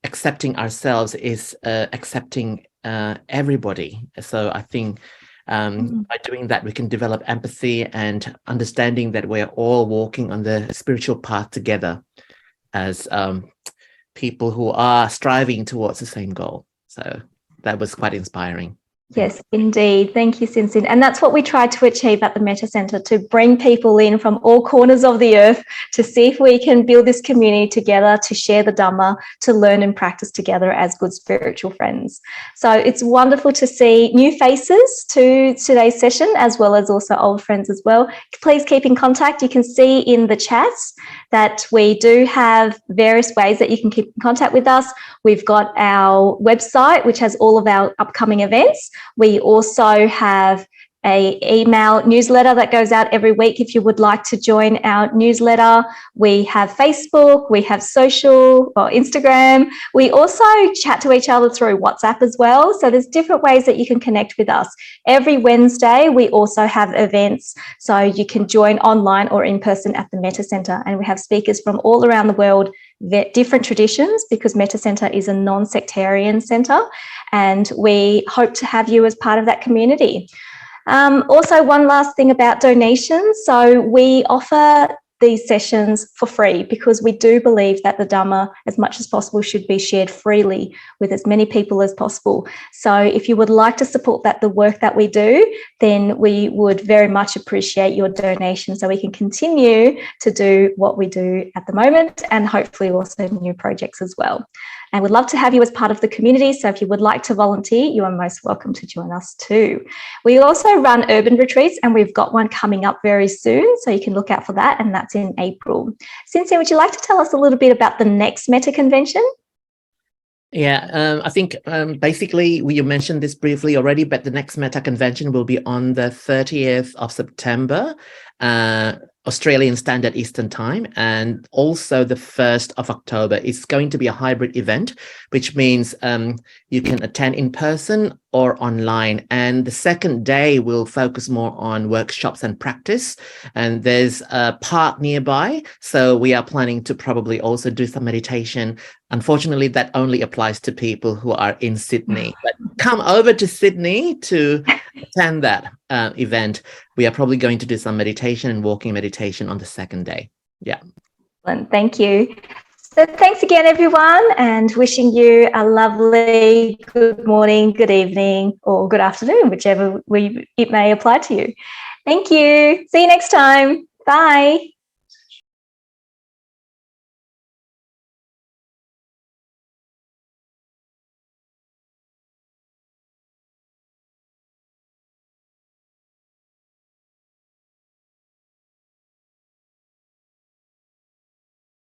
accepting ourselves is accepting everybody. So I think by doing that, we can develop empathy and understanding that we're all walking on the spiritual path together as people who are striving towards the same goal. So that was quite inspiring. Yes, indeed. Thank you, Sinsin. And that's what we try to achieve at the Metta Centre, to bring people in from all corners of the earth to see if we can build this community together, to share the Dhamma, to learn and practice together as good spiritual friends. So it's wonderful to see new faces to today's session, as well as also old friends as well. Please keep in contact. You can see in the chats that we do have various ways that you can keep in contact with us. We've got our website, which has all of our upcoming events. We also have an email newsletter that goes out every week if you would like to join our newsletter. We have Facebook, we have social or Instagram. We also chat to each other through WhatsApp as well. So there's different ways that you can connect with us. Every Wednesday, we also have events, so you can join online or in person at the Metta Centre. And we have speakers from all around the world, different traditions, because Metta Centre is a non-sectarian centre, and we hope to have you as part of that community. Also, one last thing about donations. So we offer these sessions for free because we do believe that the Dhamma, as much as possible, should be shared freely with as many people as possible. So if you would like to support the work that we do, then we would very much appreciate your donation so we can continue to do what we do at the moment, and hopefully also new projects as well. And we'd love to have you as part of the community. So if you would like to volunteer, you are most welcome to join us too. We also run urban retreats, and we've got one coming up very soon. So you can look out for that, and that's in April. Sinsin, would you like to tell us a little bit about the next Metta convention? Yeah, I think basically you mentioned this briefly already, but the next Metta convention will be on the 30th of September, Australian Standard Eastern Time, and also the 1st of October. It's going to be a hybrid event, which means you can attend in person or online. And the second day will focus more on workshops and practice. And there's a park nearby, so we are planning to probably also do some meditation. Unfortunately, that only applies to people who are in Sydney. But come over to Sydney to attend that event. We are probably going to do some meditation and walking meditation on the second day. Yeah. Thank you. So thanks again, everyone, and wishing you a lovely good morning, good evening, or good afternoon, whichever it may apply to you. Thank you. See you next time. Bye.